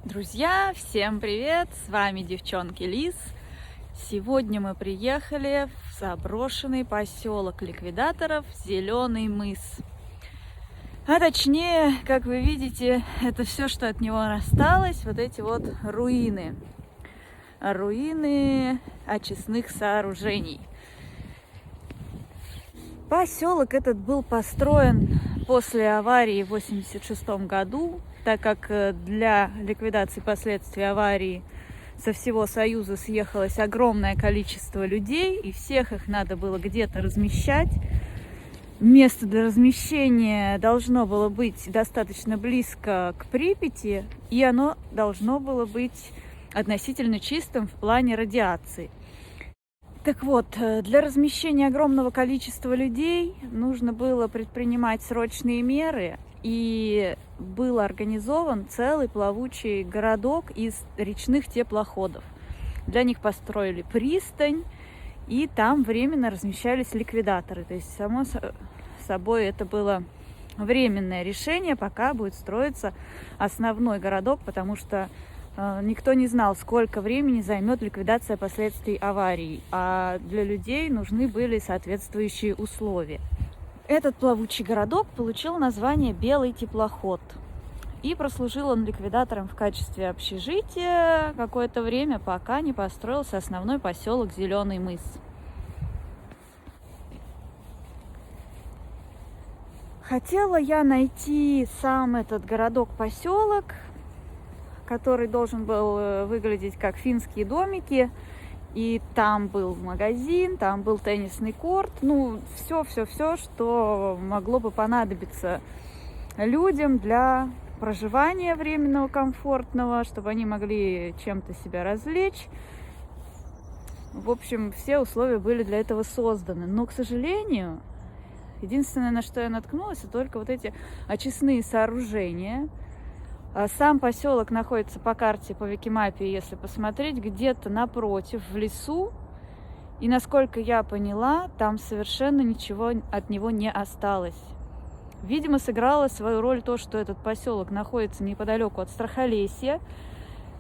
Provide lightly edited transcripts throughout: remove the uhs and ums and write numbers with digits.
Друзья, всем привет! С вами девчонки Лис. Сегодня мы приехали в заброшенный поселок ликвидаторов Зеленый мыс. А точнее, как вы видите, это все, что от него осталось, вот эти вот руины. Руины очистных сооружений. Поселок этот был построен после аварии в 1986 году, так как для ликвидации последствий аварии со всего Союза съехалось огромное количество людей, и всех их надо было где-то размещать. Место для размещения должно было быть достаточно близко к Припяти, и оно должно было быть относительно чистым в плане радиации. Так вот, для размещения огромного количества людей нужно было предпринимать срочные меры, и был организован целый плавучий городок из речных теплоходов. Для них построили пристань, и там временно размещались ликвидаторы. То есть, само собой, это было временное решение, пока будет строиться основной городок, потому что никто не знал, сколько времени займет ликвидация последствий аварии, а для людей нужны были соответствующие условия. Этот плавучий городок получил название «Белый теплоход», и прослужил он ликвидатором в качестве общежития какое-то время, пока не построился основной поселок Зеленый мыс. Хотела я найти сам этот городок-поселок, который должен был выглядеть как финские домики. И там был магазин, там был теннисный корт. Ну, все, что могло бы понадобиться людям для проживания временного, комфортного, чтобы они могли чем-то себя развлечь. В общем, все условия были для этого созданы. Но, к сожалению, единственное, на что я наткнулась, это только вот эти очистные сооружения. Сам поселок находится по карте, по Викимапе, если посмотреть, где-то напротив, в лесу. И, насколько я поняла, там совершенно ничего от него не осталось. Видимо, сыграло свою роль то, что этот поселок находится неподалеку от Страхолесья.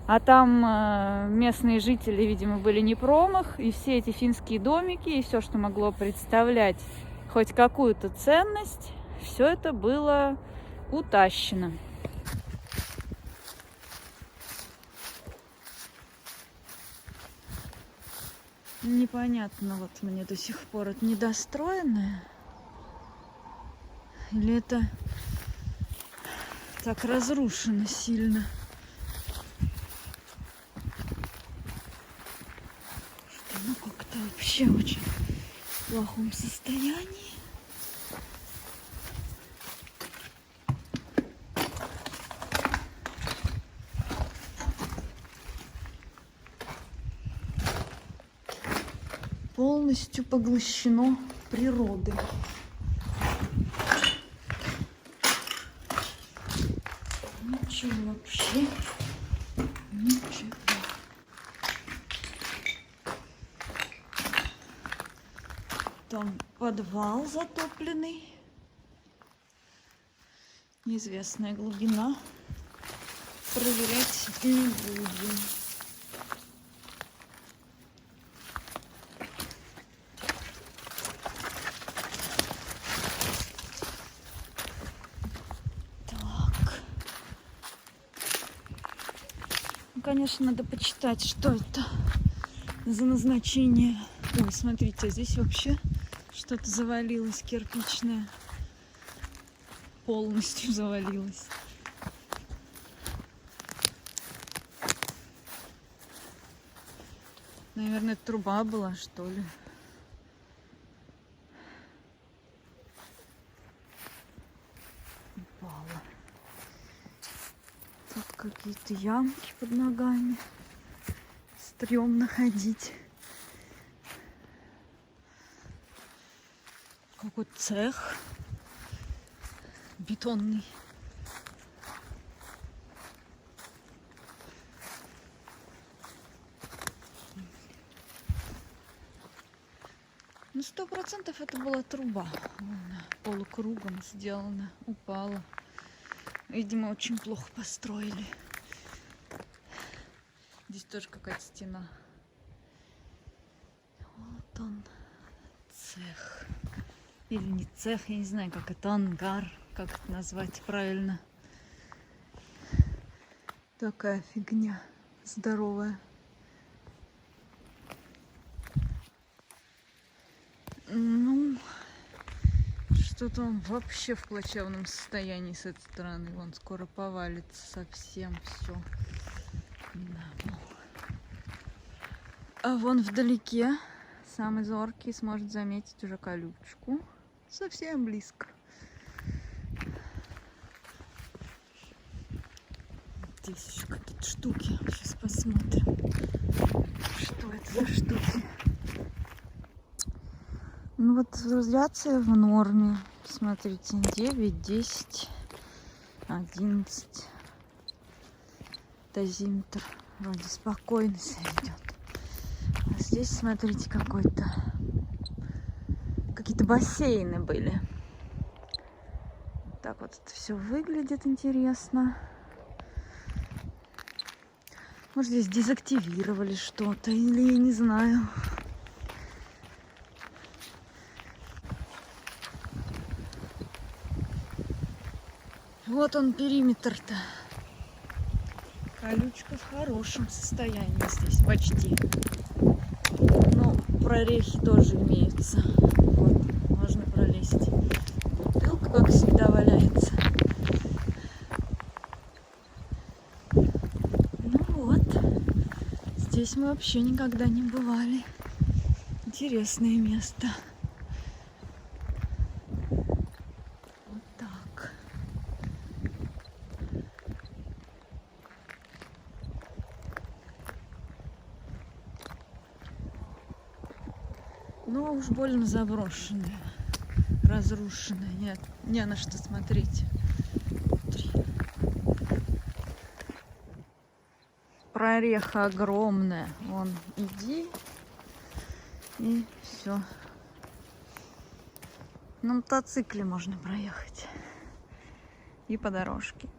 А там местные жители, видимо, были не промах. И все эти финские домики, и все, что могло представлять хоть какую-то ценность, все это было утащено. Непонятно, вот мне до сих пор это недостроенное. Или это так разрушено сильно. Что оно как-то вообще очень в плохом состоянии. Полностью поглощено природой. Ничего вообще, ничего. Там подвал затопленный. Неизвестная глубина. Проверять не будем. Конечно, надо почитать, что это за назначение. Ой, смотрите, здесь вообще что-то завалилось кирпичное. Полностью завалилось. Наверное, это труба была, что ли. Упала. Тут какие-то ямки под ногами. Стрёмно ходить. Какой-то цех бетонный. Ну, 100% это была труба. Она полукругом сделана, упала. Видимо, очень плохо построили. тоже какая-то стена. Вот он, цех. Или не цех, я не знаю, как это, ангар, как это назвать правильно. Такая фигня здоровая. Ну, что-то он вообще в плачевном состоянии с этой стороны. Вон скоро повалится совсем все. А вон вдалеке самый зоркий сможет заметить уже колючку. Совсем близко. Здесь еще какие-то штуки. Сейчас посмотрим, что это за штуки. Ну вот радиация в норме. Смотрите, 9, 10, 11. Дозиметр вроде спокойно себя ведет. А здесь, смотрите, какие-то бассейны были. Так вот это все выглядит интересно. Может, здесь дезактивировали что-то, или я не знаю. Вот он периметр-то. Колючка в хорошем состоянии здесь почти. Но прорехи тоже имеются. Вот, можно пролезть. Бутылка, как всегда, валяется. Ну вот. Здесь мы вообще никогда не бывали. Интересное место. Вот так. Но уж больно заброшенная, разрушенная. Нет, не на что смотреть. Внутри. Прореха огромная. Вон, иди. И все. На мотоцикле можно проехать. И по дорожке.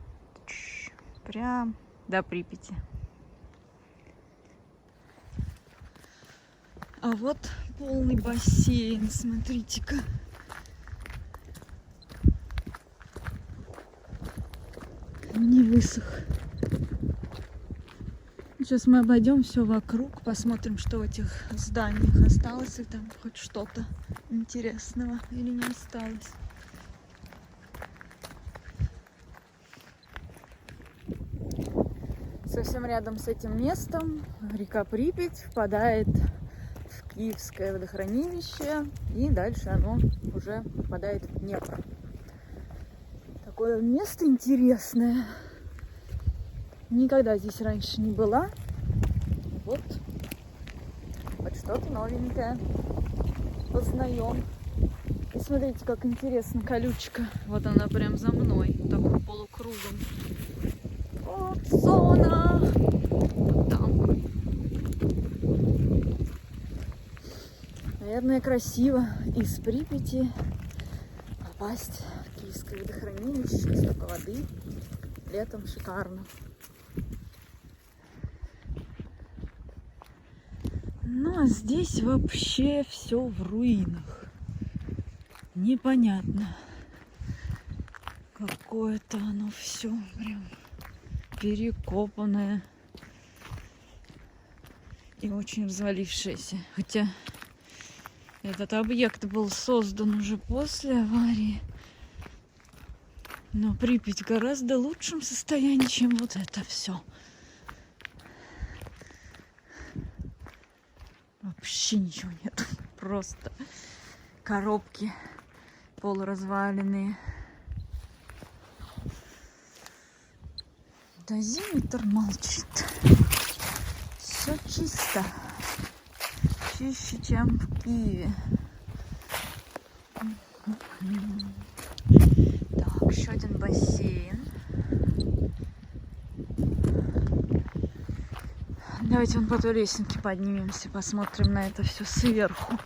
Прям до Припяти. А вот полный бассейн, смотрите-ка. Не высох. Сейчас мы обойдем все вокруг, посмотрим, что в этих зданиях осталось, и там хоть что-то интересного или не осталось. Совсем рядом с этим местом река Припять впадает в Киевское водохранилище, и дальше оно уже впадает в Днепр. Такое место интересное. Никогда здесь раньше не была. Вот что-то новенькое познаем. И смотрите, как интересно, колючка. Вот она прям за мной, таким полукругом. Вот зона. Вот там. Наверное, красиво из Припяти попасть в Киевское водохранилище. Столько воды. Летом шикарно. Ну, а здесь вообще все в руинах. Непонятно. Какое-то оно все прям перекопанное. И очень развалившееся. Хотя этот объект был создан уже после аварии. Но Припять в гораздо лучшем состоянии, чем вот это все. Вообще ничего нет. Просто коробки полуразваленные. Дозиметр молчит. Все чисто. Чище, чем в Киеве. Так, еще один бассейн. Давайте вон по той лестнике поднимемся, посмотрим на это все сверху.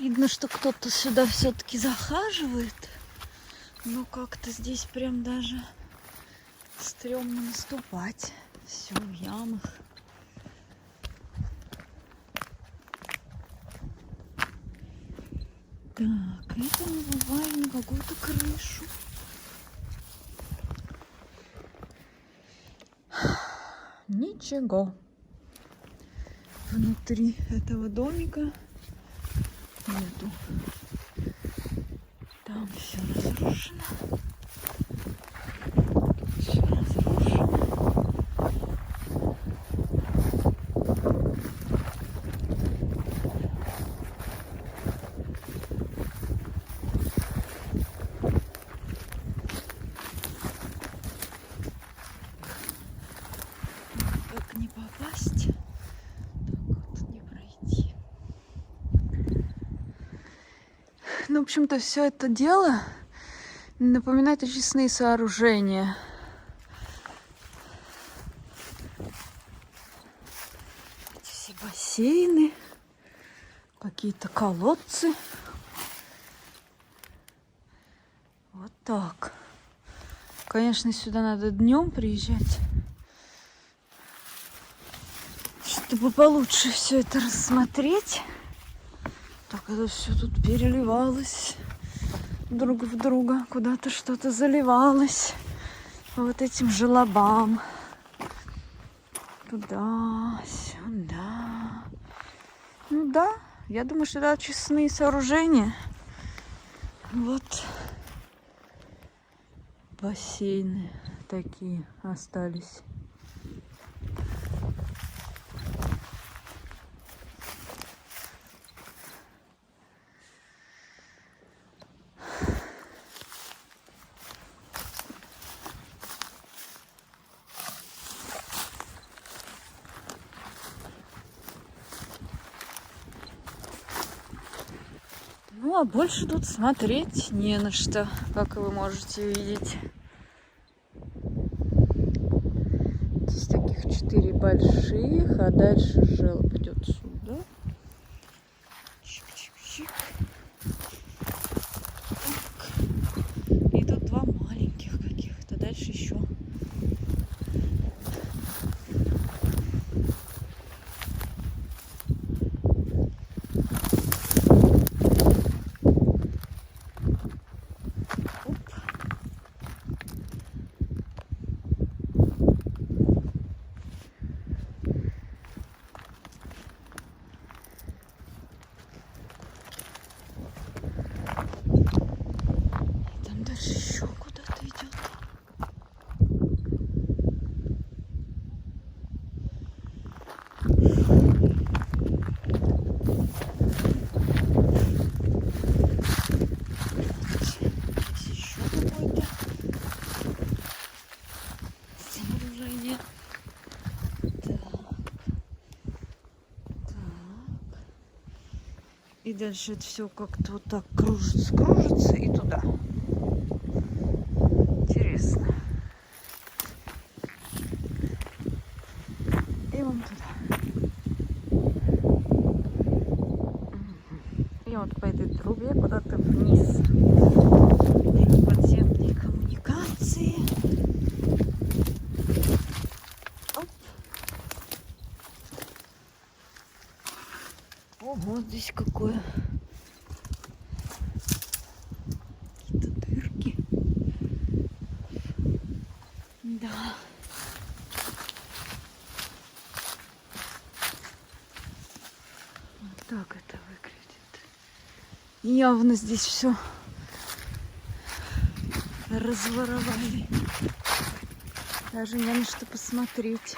Видно, что кто-то сюда все-таки захаживает. Но как-то здесь прям даже стрёмно наступать. Все в ямах. Так, это мы бываем на какую-то крышу. Ничего. Внутри этого домика нету. Там все разрушено. Все разрушено. Как не попасть, так вот не пройти. Ну, в общем-то, все это дело напоминает очистные сооружения. Эти все бассейны, какие-то колодцы. Вот так. Конечно, сюда надо днем приезжать, чтобы получше все это рассмотреть. Так это все тут переливалось друг в друга, куда-то что-то заливалось вот этим желобам. Туда, сюда. Ну да, я думаю, что это очистные сооружения. Вот бассейны такие остались. Ну, а больше тут смотреть не на что, как вы можете видеть. Здесь таких 4 больших, а дальше желоб идет сюда. Чик-чик-чик. Так. И тут 2 маленьких каких-то. Дальше еще. Еще куда-то идет. Здесь еще какое-то сооружение. Так. Так. И дальше это все как-то вот так кружится и туда. Интересно. И вон туда. И вот по этой трубе куда-то вниз. Подземные коммуникации. Оп. Ого, здесь какое. Какие-то дырки. Да. Вот так это выглядит. Явно здесь все разворовали. Даже не на что посмотреть.